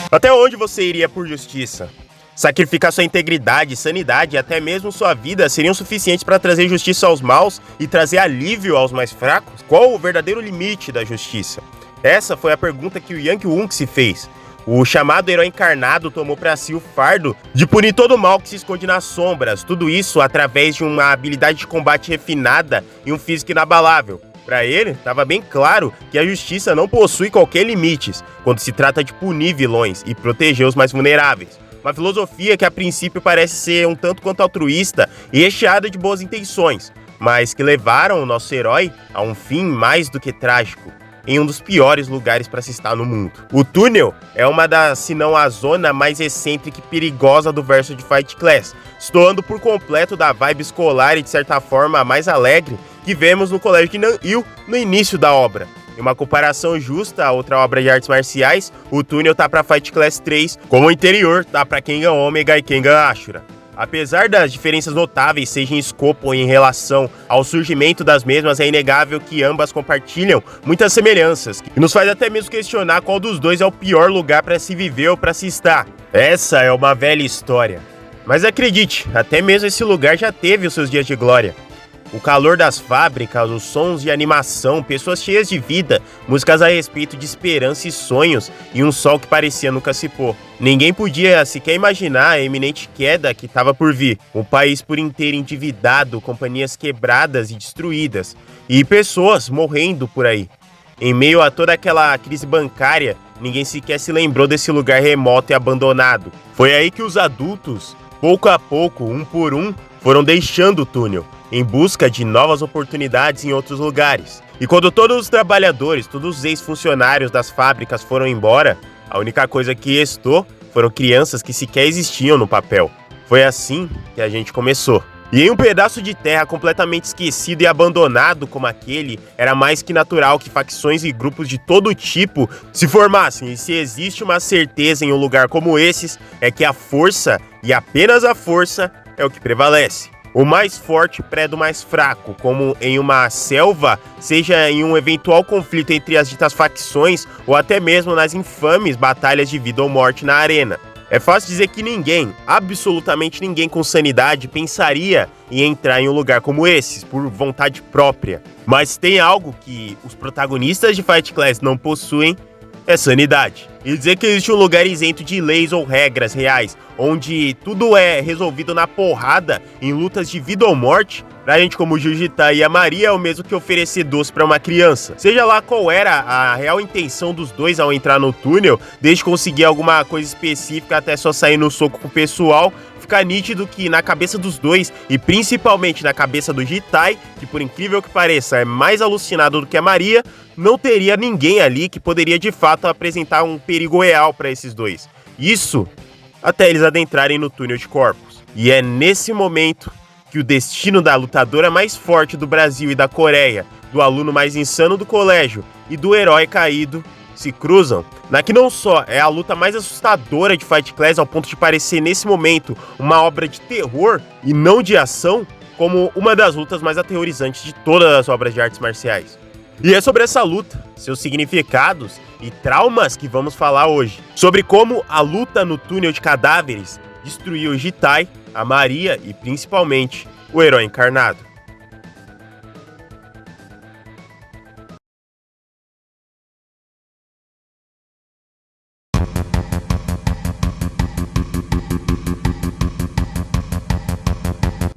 Até onde você iria por justiça? Sacrificar sua integridade, sanidade e até mesmo sua vida seriam suficientes para trazer justiça aos maus e trazer alívio aos mais fracos? Qual o verdadeiro limite da justiça? Essa foi a pergunta que o Yang Wung se fez. O chamado herói encarnado tomou para si o fardo de punir todo o mal que se esconde nas sombras, tudo isso através de uma habilidade de combate refinada e um físico inabalável. Para ele, estava bem claro que a justiça não possui qualquer limites quando se trata de punir vilões e proteger os mais vulneráveis. Uma filosofia que a princípio parece ser um tanto quanto altruísta e recheada de boas intenções, mas que levaram o nosso herói a um fim mais do que trágico, em um dos piores lugares para se estar no mundo. O túnel é uma das, se não a zona mais excêntrica e perigosa do verso de Fight Class, destoando por completo da vibe escolar e de certa forma mais alegre que vemos no colégio de Nan-il no início da obra. Em uma comparação justa a outra obra de artes marciais, o túnel tá para Fight Class 3, como o interior tá para Kengan Omega e Kengan Ashura. Apesar das diferenças notáveis, seja em escopo ou em relação ao surgimento das mesmas, é inegável que ambas compartilham muitas semelhanças, e nos faz até mesmo questionar qual dos dois é o pior lugar para se viver ou para se estar. Essa é uma velha história. Mas acredite, até mesmo esse lugar já teve os seus dias de glória. O calor das fábricas, os sons de animação, pessoas cheias de vida, músicas a respeito de esperança e sonhos e um sol que parecia nunca se pôr. Ninguém podia sequer imaginar a iminente queda que estava por vir. Um país por inteiro endividado, companhias quebradas e destruídas, e pessoas morrendo por aí. Em meio a toda aquela crise bancária, ninguém sequer se lembrou desse lugar remoto e abandonado. Foi aí que os adultos, pouco a pouco, um por um, foram deixando o túnel, em busca de novas oportunidades em outros lugares. E quando todos os trabalhadores, todos os ex-funcionários das fábricas foram embora, a única coisa que restou foram crianças que sequer existiam no papel. Foi assim que a gente começou. E em um pedaço de terra completamente esquecido e abandonado como aquele, era mais que natural que facções e grupos de todo tipo se formassem. E se existe uma certeza em um lugar como esses, é que a força, e apenas a força, é o que prevalece. O mais forte preda o mais fraco, como em uma selva, seja em um eventual conflito entre as ditas facções ou até mesmo nas infames batalhas de vida ou morte na arena. É fácil dizer que ninguém, absolutamente ninguém com sanidade, pensaria em entrar em um lugar como esse, por vontade própria. Mas tem algo que os protagonistas de Fight Class não possuem, é sanidade. E dizer que existe um lugar isento de leis ou regras reais, onde tudo é resolvido na porrada, em lutas de vida ou morte, pra gente como Jujita e a Maria é o mesmo que oferecer doce pra uma criança. Seja lá qual era a real intenção dos dois ao entrar no túnel, desde conseguir alguma coisa específica até só sair no soco com o pessoal, fica nítido que na cabeça dos dois, e principalmente na cabeça do Jitai, que por incrível que pareça é mais alucinado do que a Maria, não teria ninguém ali que poderia de fato apresentar um perigo real para esses dois. Isso até eles adentrarem no túnel de corpos. E é nesse momento que o destino da lutadora mais forte do Brasil e da Coreia, do aluno mais insano do colégio e do herói caído se cruzam, na que não só é a luta mais assustadora de Fight Class ao ponto de parecer nesse momento uma obra de terror e não de ação, como uma das lutas mais aterrorizantes de todas as obras de artes marciais. E é sobre essa luta, seus significados e traumas que vamos falar hoje. Sobre como a luta no túnel de cadáveres destruiu o Jitai, a Maria e principalmente o herói encarnado.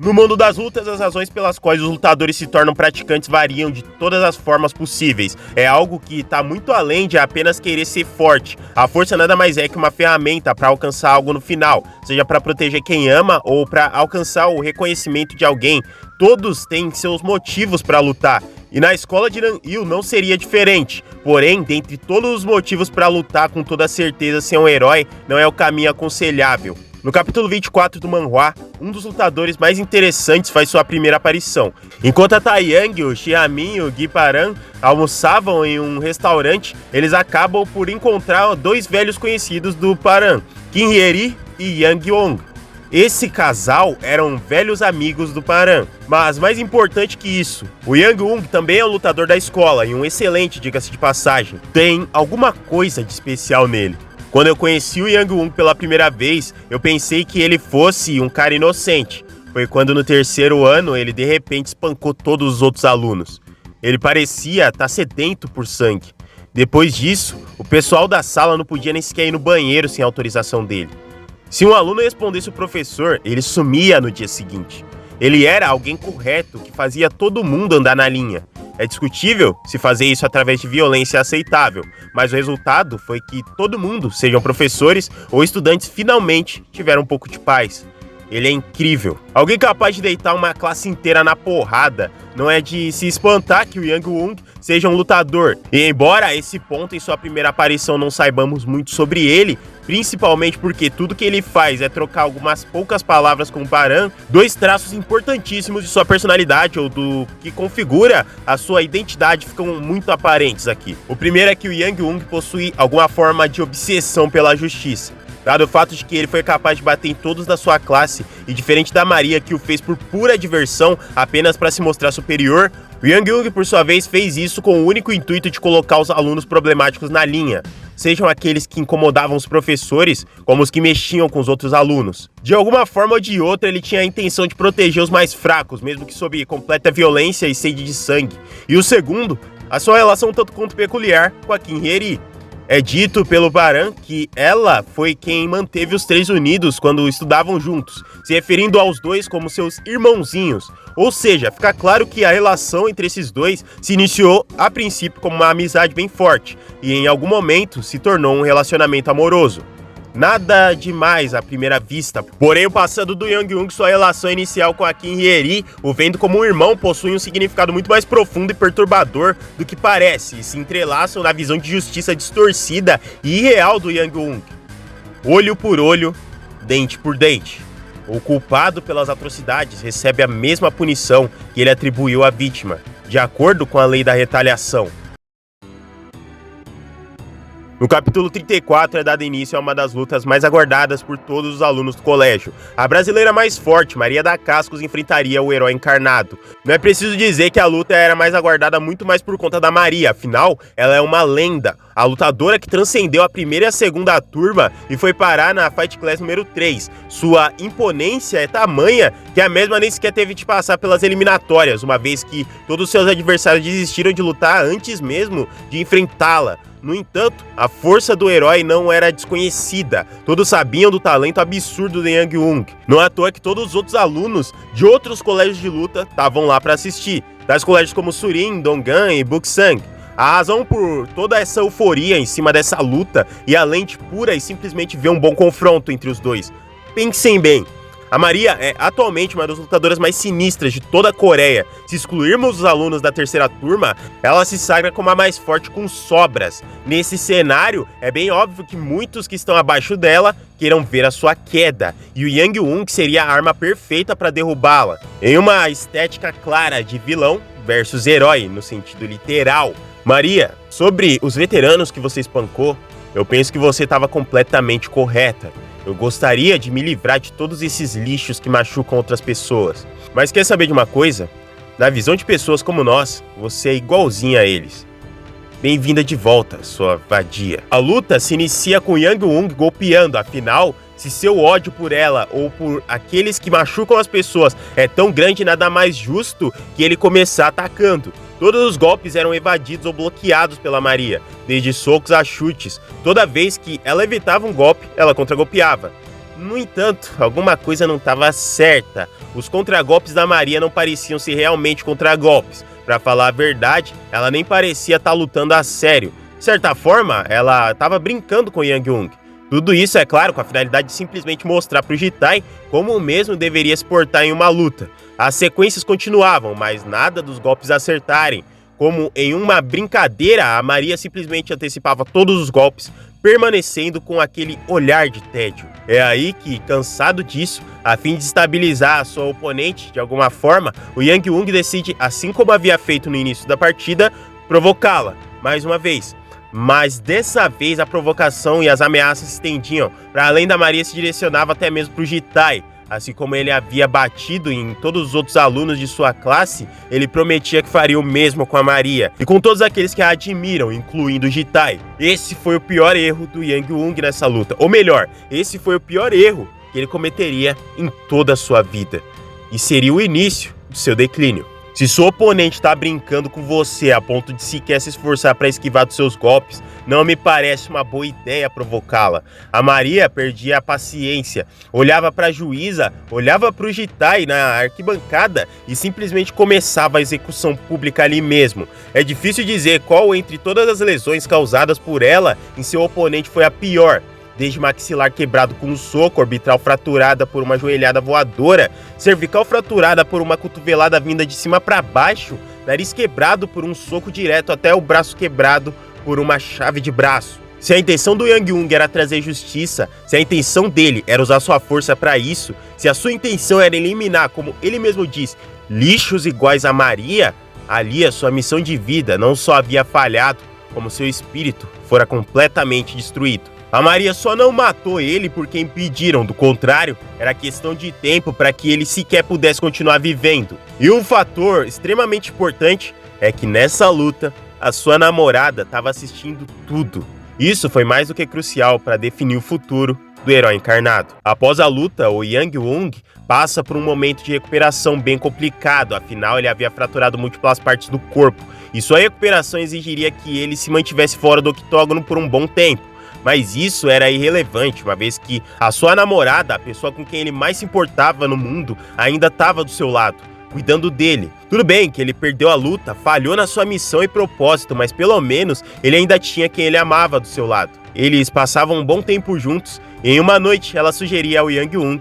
No mundo das lutas, as razões pelas quais os lutadores se tornam praticantes variam de todas as formas possíveis. É algo que está muito além de apenas querer ser forte. A força nada mais é que uma ferramenta para alcançar algo no final, seja para proteger quem ama ou para alcançar o reconhecimento de alguém. Todos têm seus motivos para lutar. E na escola de Nan-il não seria diferente. Porém, dentre todos os motivos para lutar com toda certeza ser um herói, não é o caminho aconselhável. No capítulo 24 do manhwa, um dos lutadores mais interessantes faz sua primeira aparição. Enquanto a Taeyang, o Xiamin e o Gi Paran almoçavam em um restaurante, eles acabam por encontrar dois velhos conhecidos do Paran, Kim Hye-ri e Yang Yong. Esse casal eram velhos amigos do Paran, mas mais importante que isso, o Yang Wung também é um lutador da escola e um excelente, diga-se de passagem. Tem alguma coisa de especial nele. Quando eu conheci o Yang Wung pela primeira vez, eu pensei que ele fosse um cara inocente. Foi quando no terceiro ano ele de repente espancou todos os outros alunos. Ele parecia estar sedento por sangue. Depois disso, o pessoal da sala não podia nem sequer ir no banheiro sem autorização dele. Se um aluno respondesse o professor, ele sumia no dia seguinte. Ele era alguém correto que fazia todo mundo andar na linha. É discutível se fazer isso através de violência é aceitável, mas o resultado foi que todo mundo, sejam professores ou estudantes, finalmente tiveram um pouco de paz. Ele é incrível. Alguém capaz de deitar uma classe inteira na porrada. Não é de se espantar que o Yang Wung seja um lutador. E embora a esse ponto em sua primeira aparição não saibamos muito sobre ele, principalmente porque tudo que ele faz é trocar algumas poucas palavras com o Baran, dois traços importantíssimos de sua personalidade ou do que configura a sua identidade ficam muito aparentes aqui. O primeiro é que o Yang Wung possui alguma forma de obsessão pela justiça. Dado o fato de que ele foi capaz de bater em todos da sua classe e diferente da Maria que o fez por pura diversão, apenas para se mostrar superior, o Yang Wung por sua vez fez isso com o único intuito de colocar os alunos problemáticos na linha, sejam aqueles que incomodavam os professores, como os que mexiam com os outros alunos. De alguma forma ou de outra, ele tinha a intenção de proteger os mais fracos, mesmo que sob completa violência e sede de sangue. E o segundo, a sua relação tanto quanto peculiar com a Kim Hye-ri. É dito pelo Baran que ela foi quem manteve os três unidos quando estudavam juntos, se referindo aos dois como seus irmãozinhos. Ou seja, fica claro que a relação entre esses dois se iniciou a princípio como uma amizade bem forte e em algum momento se tornou um relacionamento amoroso. Nada demais à primeira vista, porém o passado do Yang Wung, sua relação inicial com a Kim Hye-ri, o vendo como um irmão, possui um significado muito mais profundo e perturbador do que parece e se entrelaçam na visão de justiça distorcida e irreal do Yang Wung. Olho por olho, dente por dente. O culpado pelas atrocidades recebe a mesma punição que ele atribuiu à vítima, de acordo com a lei da retaliação. No capítulo 34 é dado início a uma das lutas mais aguardadas por todos os alunos do colégio. A brasileira mais forte, Maria da Cascos, enfrentaria o herói encarnado. Não é preciso dizer que a luta era mais aguardada muito mais por conta da Maria, afinal, ela é uma lenda. A lutadora que transcendeu a primeira e a segunda turma e foi parar na Fight Class número 3. Sua imponência é tamanha que a mesma nem sequer teve de passar pelas eliminatórias, uma vez que todos seus adversários desistiram de lutar antes mesmo de enfrentá-la. No entanto, a força do herói não era desconhecida. Todos sabiam do talento absurdo de Yang Wung. Não é à toa que todos os outros alunos de outros colégios de luta estavam lá para assistir, tais colégios como Surin, Donggan e Buksang. A razão por toda essa euforia em cima dessa luta e a lente pura e simplesmente ver um bom confronto entre os dois. Pensem bem. A Maria é atualmente uma das lutadoras mais sinistras de toda a Coreia. Se excluirmos os alunos da terceira turma, ela se sagra como a mais forte com sobras. Nesse cenário, é bem óbvio que muitos que estão abaixo dela queiram ver a sua queda, e o Yang Wung seria a arma perfeita para derrubá-la. Em uma estética clara de vilão versus herói, no sentido literal. Maria, sobre os veteranos que você espancou, eu penso que você estava completamente correta. Eu gostaria de me livrar de todos esses lixos que machucam outras pessoas. Mas quer saber de uma coisa? Na visão de pessoas como nós, você é igualzinha a eles. Bem-vinda de volta, sua vadia. A luta se inicia com Yang Wung golpeando, afinal, se seu ódio por ela ou por aqueles que machucam as pessoas é tão grande, nada mais justo que ele começar atacando. Todos os golpes eram evadidos ou bloqueados pela Maria, desde socos a chutes. Toda vez que ela evitava um golpe, ela contragolpeava. No entanto, alguma coisa não estava certa. Os contragolpes da Maria não pareciam ser realmente contragolpes. Para falar a verdade, ela nem parecia estar lutando a sério. De certa forma, ela estava brincando com Yang Wung. Tudo isso, é claro, com a finalidade de simplesmente mostrar para o Jitai como o mesmo deveria se portar em uma luta. As sequências continuavam, mas nada dos golpes acertarem. Como em uma brincadeira, a Maria simplesmente antecipava todos os golpes, permanecendo com aquele olhar de tédio. É aí que, cansado disso, a fim de estabilizar a sua oponente de alguma forma, o Yang Wung decide, assim como havia feito no início da partida, provocá-la, mais uma vez. Mas dessa vez a provocação e as ameaças se estendiam. Para além da Maria, se direcionava até mesmo para o Jitai. Assim como ele havia batido em todos os outros alunos de sua classe, ele prometia que faria o mesmo com a Maria e com todos aqueles que a admiram, incluindo o Jitai. Esse foi o pior erro do Yang Wung nessa luta. Ou melhor, esse foi o pior erro que ele cometeria em toda a sua vida. E seria o início do seu declínio. Se seu oponente está brincando com você a ponto de sequer se esforçar para esquivar dos seus golpes, não me parece uma boa ideia provocá-la. A Maria perdia a paciência, olhava para a juíza, olhava para o Jitai na arquibancada e simplesmente começava a execução pública ali mesmo. É difícil dizer qual entre todas as lesões causadas por ela em seu oponente foi a pior. Desde maxilar quebrado com um soco, orbital fraturada por uma joelhada voadora, cervical fraturada por uma cotovelada vinda de cima para baixo, nariz quebrado por um soco direto até o braço quebrado por uma chave de braço. Se a intenção do Yang Wung era trazer justiça, se a intenção dele era usar sua força para isso, se a sua intenção era eliminar, como ele mesmo diz, lixos iguais a Maria, ali a sua missão de vida não só havia falhado, como seu espírito fora completamente destruído. A Maria só não matou ele porque impediram, do contrário, era questão de tempo para que ele sequer pudesse continuar vivendo. E um fator extremamente importante é que nessa luta, a sua namorada estava assistindo tudo. Isso foi mais do que crucial para definir o futuro do herói encarnado. Após a luta, o Yang Wung passa por um momento de recuperação bem complicado, afinal ele havia fraturado múltiplas partes do corpo, e sua recuperação exigiria que ele se mantivesse fora do octógono por um bom tempo. Mas isso era irrelevante, uma vez que a sua namorada, a pessoa com quem ele mais se importava no mundo, ainda estava do seu lado, cuidando dele. Tudo bem que ele perdeu a luta, falhou na sua missão e propósito, mas pelo menos ele ainda tinha quem ele amava do seu lado. Eles passavam um bom tempo juntos e em uma noite ela sugeria ao Yang Wung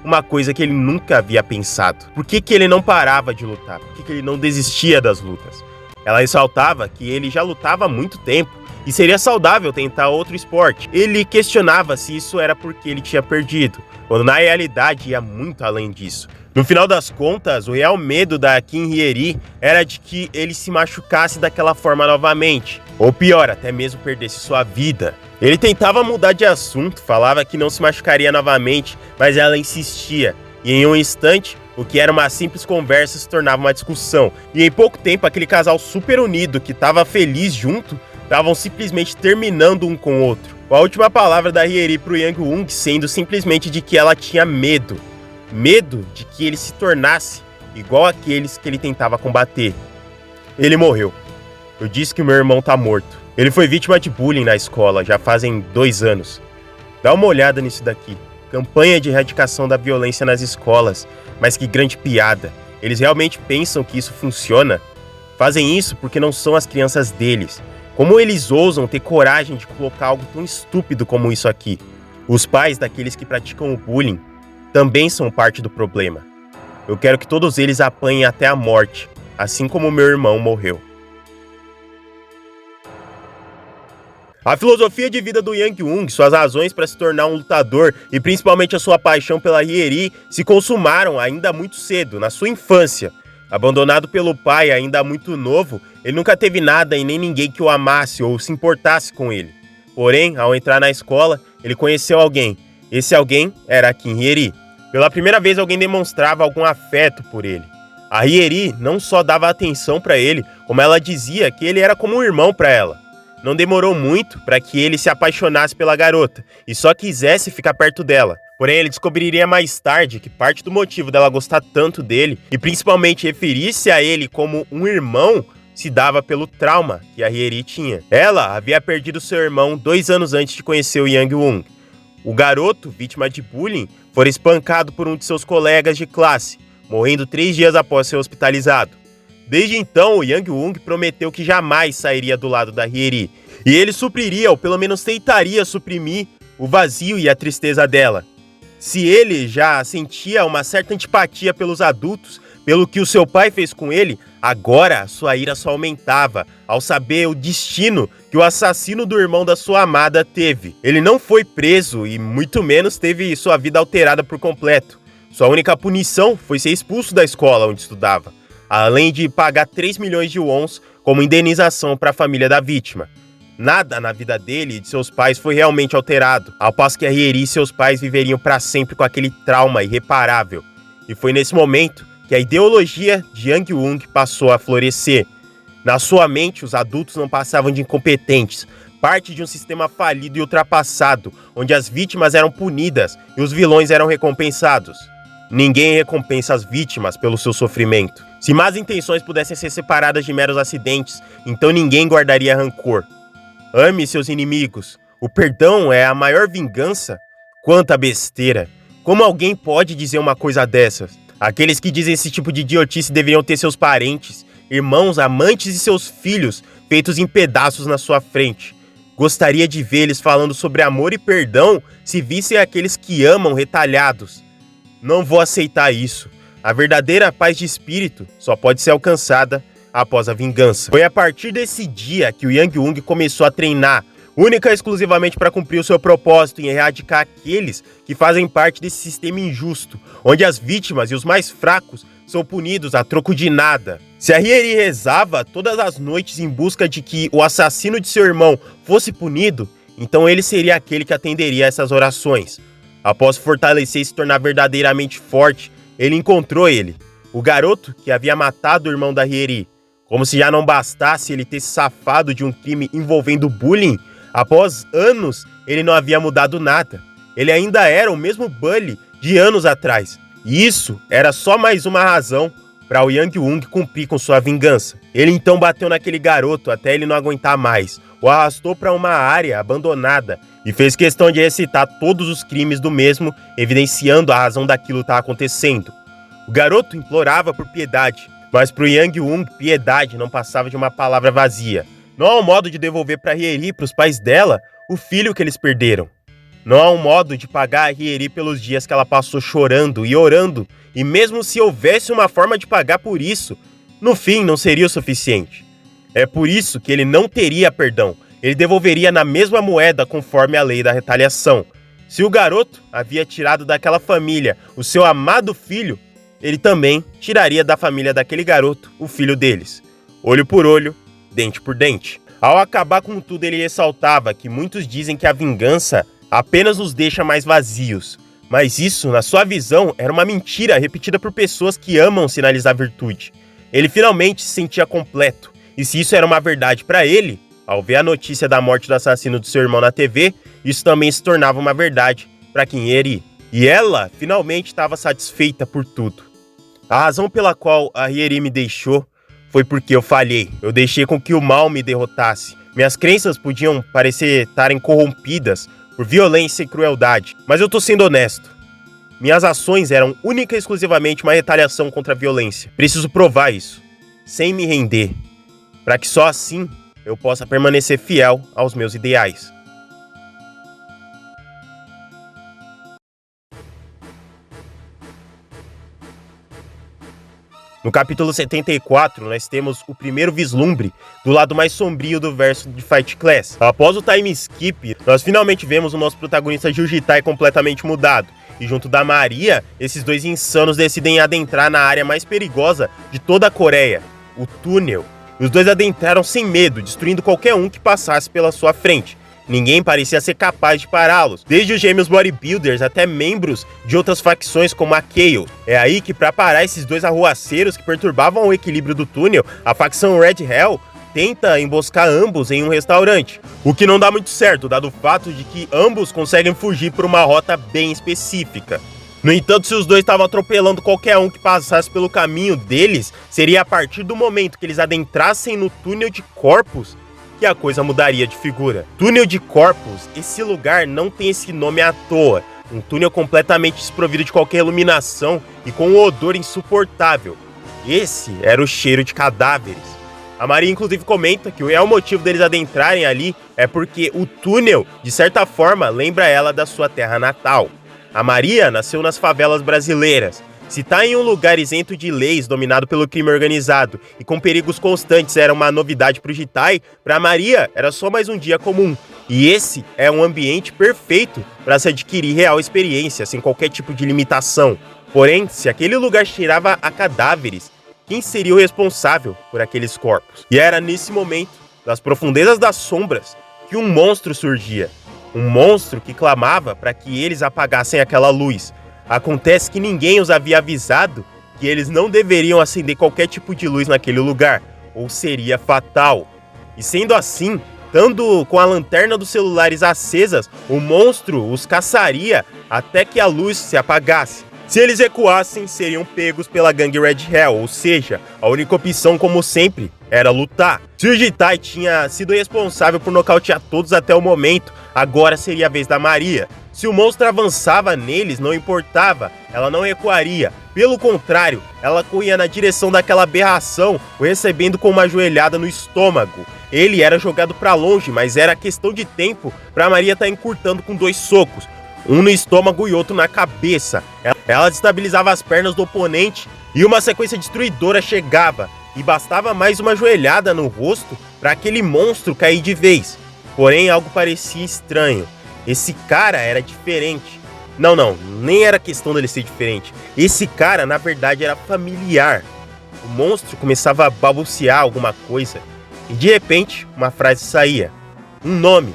uma coisa que ele nunca havia pensado. Por que ele não parava de lutar? Por que ele não desistia das lutas? Ela ressaltava que ele já lutava há muito tempo e seria saudável tentar outro esporte. Ele questionava se isso era porque ele tinha perdido, quando na realidade ia muito além disso. No final das contas, o real medo da Kim Hye-ri era de que ele se machucasse daquela forma novamente, ou pior, até mesmo perdesse sua vida. Ele tentava mudar de assunto, falava que não se machucaria novamente, mas ela insistia, e em um instante, o que era uma simples conversa se tornava uma discussão, e em pouco tempo aquele casal super unido que estava feliz junto, estavam simplesmente terminando um com o outro. Com a última palavra da Hye-ri pro Yang Wung sendo simplesmente de que ela tinha medo. Medo de que ele se tornasse igual àqueles que ele tentava combater. Ele morreu. Eu disse que meu irmão tá morto. Ele foi vítima de bullying na escola já fazem 2 anos. Dá uma olhada nisso daqui. Campanha de erradicação da violência nas escolas. Mas que grande piada. Eles realmente pensam que isso funciona? Fazem isso porque não são as crianças deles. Como eles ousam ter coragem de colocar algo tão estúpido como isso aqui? Os pais daqueles que praticam o bullying também são parte do problema. Eu quero que todos eles apanhem até a morte, assim como meu irmão morreu. A filosofia de vida do Yang Wung, suas razões para se tornar um lutador e principalmente a sua paixão pela Hye-ri se consumaram ainda muito cedo, na sua infância. Abandonado pelo pai ainda muito novo, ele nunca teve nada e nem ninguém que o amasse ou se importasse com ele. Porém, ao entrar na escola, ele conheceu alguém. Esse alguém era a Kim Hye-ri. Pela primeira vez, alguém demonstrava algum afeto por ele. A Hye-ri não só dava atenção para ele, como ela dizia que ele era como um irmão para ela. Não demorou muito para que ele se apaixonasse pela garota e só quisesse ficar perto dela. Porém, ele descobriria mais tarde que parte do motivo dela gostar tanto dele, e principalmente referir-se a ele como um irmão, se dava pelo trauma que a Hye-ri tinha. Ela havia perdido seu irmão 2 anos antes de conhecer o Yang Wung. O garoto, vítima de bullying, foi espancado por um de seus colegas de classe, morrendo 3 dias após ser hospitalizado. Desde então, o Yang Wung prometeu que jamais sairia do lado da Hye-ri, e ele supriria, ou pelo menos tentaria suprimir, o vazio e a tristeza dela. Se ele já sentia uma certa antipatia pelos adultos, pelo que o seu pai fez com ele, agora sua ira só aumentava ao saber o destino que o assassino do irmão da sua amada teve. Ele não foi preso e muito menos teve sua vida alterada por completo. Sua única punição foi ser expulso da escola onde estudava, além de pagar 3 milhões de wons como indenização para a família da vítima. Nada na vida dele e de seus pais foi realmente alterado, ao passo que a Hyeri e seus pais viveriam para sempre com aquele trauma irreparável. E foi nesse momento que a ideologia de Yang Wung passou a florescer. Na sua mente, os adultos não passavam de incompetentes, parte de um sistema falido e ultrapassado, onde as vítimas eram punidas e os vilões eram recompensados. Ninguém recompensa as vítimas pelo seu sofrimento. Se más intenções pudessem ser separadas de meros acidentes, então ninguém guardaria rancor. Ame seus inimigos. O perdão é a maior vingança? Quanta besteira! Como alguém pode dizer uma coisa dessas? Aqueles que dizem esse tipo de idiotice deveriam ter seus parentes, irmãos, amantes e seus filhos feitos em pedaços na sua frente. Gostaria de ver eles falando sobre amor e perdão se vissem aqueles que amam retalhados. Não vou aceitar isso. A verdadeira paz de espírito só pode ser alcançada após a vingança. Foi a partir desse dia que o Yang Wung começou a treinar, única e exclusivamente para cumprir o seu propósito em erradicar aqueles que fazem parte desse sistema injusto, onde as vítimas e os mais fracos são punidos a troco de nada. Se a Hyeri rezava todas as noites em busca de que o assassino de seu irmão fosse punido, então ele seria aquele que atenderia a essas orações. Após fortalecer e se tornar verdadeiramente forte, ele encontrou ele, o garoto que havia matado o irmão da Hyeri. Como se já não bastasse ele ter se safado de um crime envolvendo bullying, após anos ele não havia mudado nada. Ele ainda era o mesmo Bully de anos atrás. E isso era só mais uma razão para o Yang Wung cumprir com sua vingança. Ele então bateu naquele garoto até ele não aguentar mais, o arrastou para uma área abandonada e fez questão de recitar todos os crimes do mesmo, evidenciando a razão daquilo estar acontecendo. O garoto implorava por piedade, mas para o Yang Wung, piedade não passava de uma palavra vazia. Não há um modo de devolver para Hyeri e para os pais dela o filho que eles perderam. Não há um modo de pagar a Hyeri pelos dias que ela passou chorando e orando, e mesmo se houvesse uma forma de pagar por isso, no fim não seria o suficiente. É por isso que ele não teria perdão, ele devolveria na mesma moeda conforme a lei da retaliação. Se o garoto havia tirado daquela família o seu amado filho, ele também tiraria da família daquele garoto o filho deles. Olho por olho, dente por dente. Ao acabar com tudo, ele ressaltava que muitos dizem que a vingança apenas nos deixa mais vazios. Mas isso, na sua visão, era uma mentira repetida por pessoas que amam sinalizar virtude. Ele finalmente se sentia completo. E se isso era uma verdade para ele, ao ver a notícia da morte do assassino do seu irmão na TV, isso também se tornava uma verdade para Hyeri. E ela finalmente estava satisfeita por tudo. A razão pela qual a Hyeri me deixou foi porque eu falhei. Eu deixei com que o mal me derrotasse. Minhas crenças podiam parecer estarem corrompidas por violência e crueldade, mas eu tô sendo honesto. Minhas ações eram única e exclusivamente uma retaliação contra a violência. Preciso provar isso, sem me render, para que só assim eu possa permanecer fiel aos meus ideais. No capítulo 74, nós temos o primeiro vislumbre do lado mais sombrio do verso de Fight Class. Após o time skip, nós finalmente vemos o nosso protagonista Jiu-Jitsu completamente mudado. E junto da Maria, esses dois insanos decidem adentrar na área mais perigosa de toda a Coreia, o túnel. Os dois adentraram sem medo, destruindo qualquer um que passasse pela sua frente. Ninguém parecia ser capaz de pará-los, desde os gêmeos bodybuilders até membros de outras facções como a Chaos. É aí que, para parar esses dois arruaceiros que perturbavam o equilíbrio do túnel, a facção Red Hell tenta emboscar ambos em um restaurante, o que não dá muito certo, dado o fato de que ambos conseguem fugir por uma rota bem específica. No entanto, se os dois estavam atropelando qualquer um que passasse pelo caminho deles, seria a partir do momento que eles adentrassem no túnel de corpos que a coisa mudaria de figura. Túnel de corpos, esse lugar não tem esse nome à toa. Um túnel completamente desprovido de qualquer iluminação e com um odor insuportável. Esse era o cheiro de cadáveres. A Maria inclusive comenta que o real motivo deles adentrarem ali é porque o túnel, de certa forma, lembra ela da sua terra natal. A Maria nasceu nas favelas brasileiras. Se tá em um lugar isento de leis, dominado pelo crime organizado e com perigos constantes era uma novidade pro Jitai, pra Maria era só mais um dia comum. E esse é um ambiente perfeito para se adquirir real experiência, sem qualquer tipo de limitação. Porém, se aquele lugar cheirava a cadáveres, quem seria o responsável por aqueles corpos? E era nesse momento, das profundezas das sombras, que um monstro surgia. Um monstro que clamava para que eles apagassem aquela luz. Acontece que ninguém os havia avisado que eles não deveriam acender qualquer tipo de luz naquele lugar, ou seria fatal. E sendo assim, estando com a lanterna dos celulares acesas, o monstro os caçaria até que a luz se apagasse. Se eles recuassem, seriam pegos pela gangue Red Hell, ou seja, a única opção, como sempre, era lutar. Se o Jitai tinha sido responsável por nocautear todos até o momento, agora seria a vez da Maria. Se o monstro avançava neles, não importava, ela não recuaria. Pelo contrário, ela corria na direção daquela aberração, o recebendo com uma joelhada no estômago. Ele era jogado para longe, mas era questão de tempo para Maria estar encurtando com 2 socos. Um no estômago e outro na cabeça. Ela destabilizava as pernas do oponente e uma sequência destruidora chegava. E bastava mais uma joelhada no rosto para aquele monstro cair de vez. Porém, algo parecia estranho. Esse cara era diferente. Não, nem era questão dele ser diferente. Esse cara, na verdade, era familiar. O monstro começava a balbuciar alguma coisa. E de repente, uma frase saía. Um nome.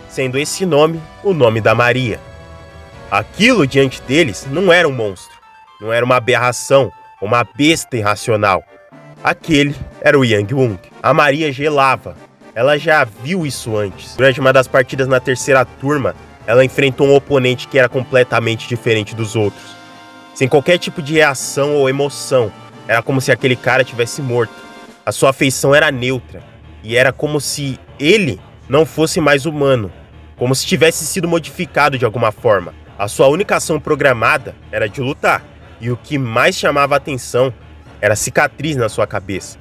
Sendo esse nome, o nome da Maria. Aquilo diante deles não era um monstro, não era uma aberração, uma besta irracional. Aquele era o Yang Wung. A Maria gelava. Ela já viu isso antes. Durante uma das partidas na 3ª turma, ela enfrentou um oponente que era completamente diferente dos outros. Sem qualquer tipo de reação ou emoção. Era como se aquele cara tivesse morto. A sua feição era neutra. E era como se ele não fosse mais humano. Como se tivesse sido modificado de alguma forma. A sua única ação programada era de lutar, e o que mais chamava a atenção era a cicatriz na sua cabeça.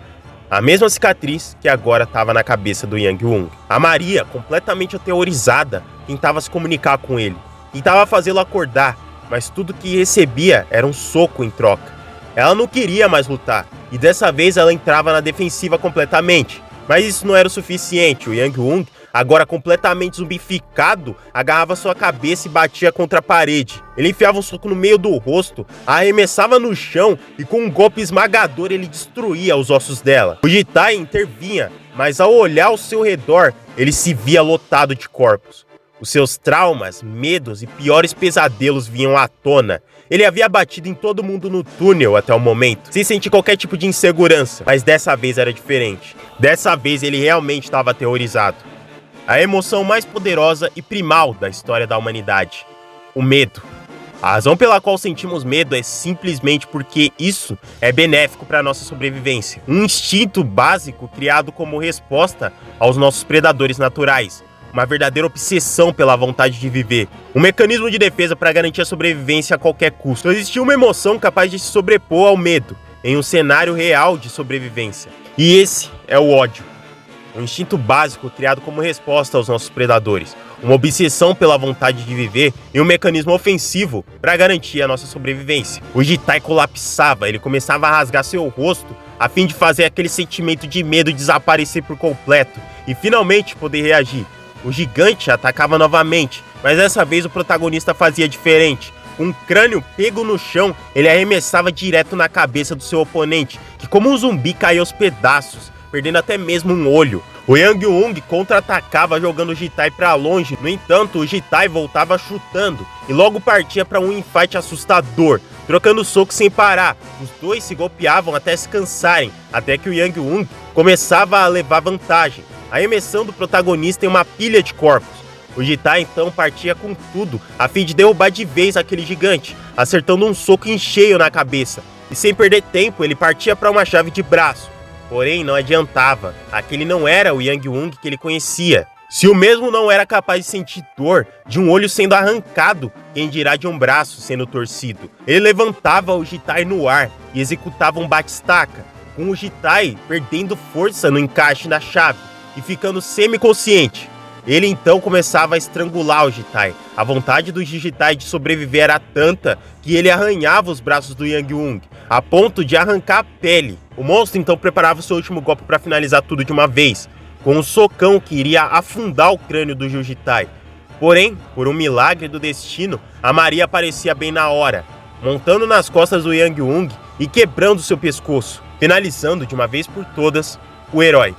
A mesma cicatriz que agora estava na cabeça do Yang Wung. A Maria, completamente aterrorizada, tentava se comunicar com ele. Tentava fazê-lo acordar, mas tudo que recebia era um soco em troca. Ela não queria mais lutar, e dessa vez ela entrava na defensiva completamente. Mas isso não era o suficiente. O Yang Wung, agora completamente zumbificado, agarrava sua cabeça e batia contra a parede. Ele enfiava um soco no meio do rosto, a arremessava no chão e com um golpe esmagador ele destruía os ossos dela. O Jitai intervinha, mas ao olhar ao seu redor, ele se via lotado de corpos. Os seus traumas, medos e piores pesadelos vinham à tona. Ele havia batido em todo mundo no túnel até o momento, sem sentir qualquer tipo de insegurança. Mas dessa vez era diferente. Dessa vez ele realmente estava aterrorizado. A emoção mais poderosa e primal da história da humanidade. O medo. A razão pela qual sentimos medo é simplesmente porque isso é benéfico para a nossa sobrevivência. Um instinto básico criado como resposta aos nossos predadores naturais. Uma verdadeira obsessão pela vontade de viver. Um mecanismo de defesa para garantir a sobrevivência a qualquer custo. Existia uma emoção capaz de se sobrepor ao medo, em um cenário real de sobrevivência. E esse é o ódio. Um instinto básico criado como resposta aos nossos predadores. Uma obsessão pela vontade de viver e um mecanismo ofensivo para garantir a nossa sobrevivência. O Jitai colapsava, ele começava a rasgar seu rosto a fim de fazer aquele sentimento de medo desaparecer por completo e finalmente poder reagir. O gigante atacava novamente, mas dessa vez o protagonista fazia diferente. Com um crânio pego no chão, ele arremessava direto na cabeça do seu oponente, que como um zumbi caía aos pedaços, perdendo até mesmo um olho. O Yang Wung contra-atacava jogando o Jitai para longe, no entanto o Jitai voltava chutando e logo partia para um infight assustador, trocando socos sem parar. Os dois se golpeavam até se cansarem, até que o Yang Wung começava a levar vantagem, arremessando o protagonista em uma pilha de corpos. O Jitai então partia com tudo, a fim de derrubar de vez aquele gigante, acertando um soco em cheio na cabeça, e sem perder tempo ele partia para uma chave de braço. Porém, não adiantava, aquele não era o Yang Wung que ele conhecia. Se o mesmo não era capaz de sentir dor de um olho sendo arrancado, quem dirá de um braço sendo torcido. Ele levantava o Jitai no ar e executava um batistaca, com o Jitai perdendo força no encaixe da chave e ficando semi-consciente. Ele então começava a estrangular o Jitai. A vontade do Jitai de sobreviver era tanta que ele arranhava os braços do Yang Wung, a ponto de arrancar a pele. O monstro então preparava o seu último golpe para finalizar tudo de uma vez, com um socão que iria afundar o crânio do Jitai. Porém, por um milagre do destino, a Maria aparecia bem na hora, montando nas costas do Yang Wung e quebrando seu pescoço, finalizando de uma vez por todas o herói.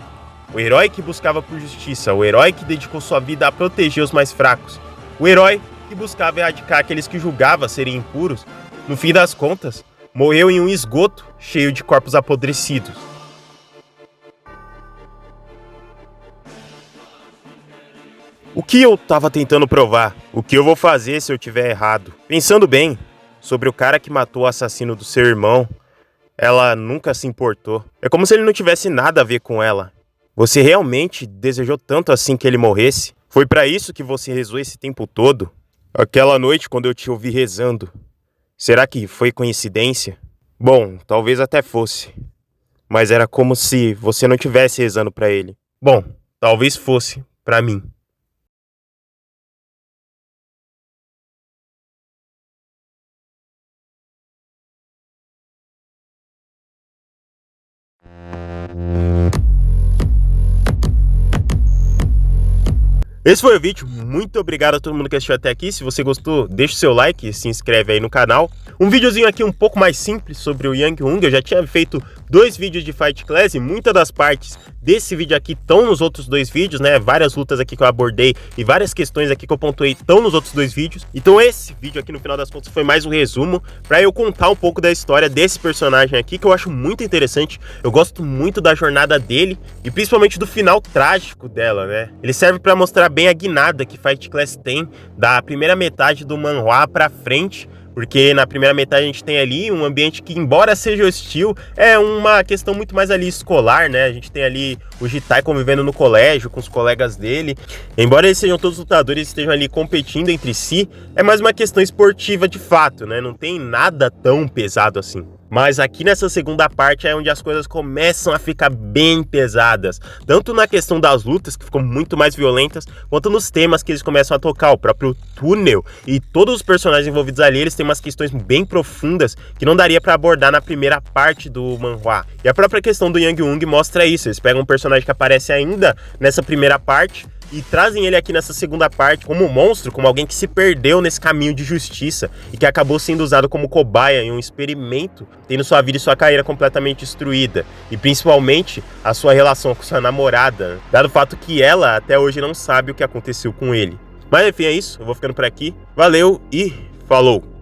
O herói que buscava por justiça, o herói que dedicou sua vida a proteger os mais fracos, o herói que buscava erradicar aqueles que julgava serem impuros, no fim das contas, morreu em um esgoto cheio de corpos apodrecidos. O que eu tava tentando provar? O que eu vou fazer se eu tiver errado? Pensando bem sobre o cara que matou o assassino do seu irmão, ela nunca se importou. É como se ele não tivesse nada a ver com ela. Você realmente desejou tanto assim que ele morresse? Foi pra isso que você rezou esse tempo todo? Aquela noite quando eu te ouvi rezando, será que foi coincidência? Bom, talvez até fosse. Mas era como se você não tivesse rezando pra ele. Bom, talvez fosse pra mim. Esse foi o vídeo, muito obrigado a todo mundo que assistiu até aqui. Se você gostou, deixa o seu like e se inscreve aí no canal. Um videozinho aqui um pouco mais simples sobre o Yang Hung. Eu já tinha feito 2 vídeos de Fight Class e muitas das partes desse vídeo aqui estão nos outros 2 vídeos, né? Várias lutas aqui que eu abordei e várias questões aqui que eu pontuei estão nos outros 2 vídeos. Então esse vídeo aqui, no final das contas, foi mais um resumo para eu contar um pouco da história desse personagem aqui, que eu acho muito interessante. Eu gosto muito da jornada dele e principalmente do final trágico dela, né? Ele serve para mostrar bem a guinada que Fight Class tem da primeira metade do manhwa pra frente, porque na primeira metade a gente tem ali um ambiente que, embora seja hostil, é uma questão muito mais ali escolar, né? A gente tem ali o Jitai convivendo no colégio com os colegas dele. Embora eles sejam todos lutadores e estejam ali competindo entre si, é mais uma questão esportiva de fato, né? Não tem nada tão pesado assim. Mas aqui nessa segunda parte é onde as coisas começam a ficar bem pesadas. Tanto na questão das lutas, que ficam muito mais violentas, quanto nos temas que eles começam a tocar. O próprio túnel e todos os personagens envolvidos ali, eles têm umas questões bem profundas que não daria pra abordar na primeira parte do manhwa. E a própria questão do Yang Hung mostra isso. Eles pegam um personagem que aparece ainda nessa primeira parte e trazem ele aqui nessa segunda parte como um monstro, como alguém que se perdeu nesse caminho de justiça e que acabou sendo usado como cobaia em um experimento, tendo sua vida e sua carreira completamente destruída. E principalmente a sua relação com sua namorada, dado o fato que ela até hoje não sabe o que aconteceu com ele. Mas enfim, é isso. Eu vou ficando por aqui. Valeu e falou!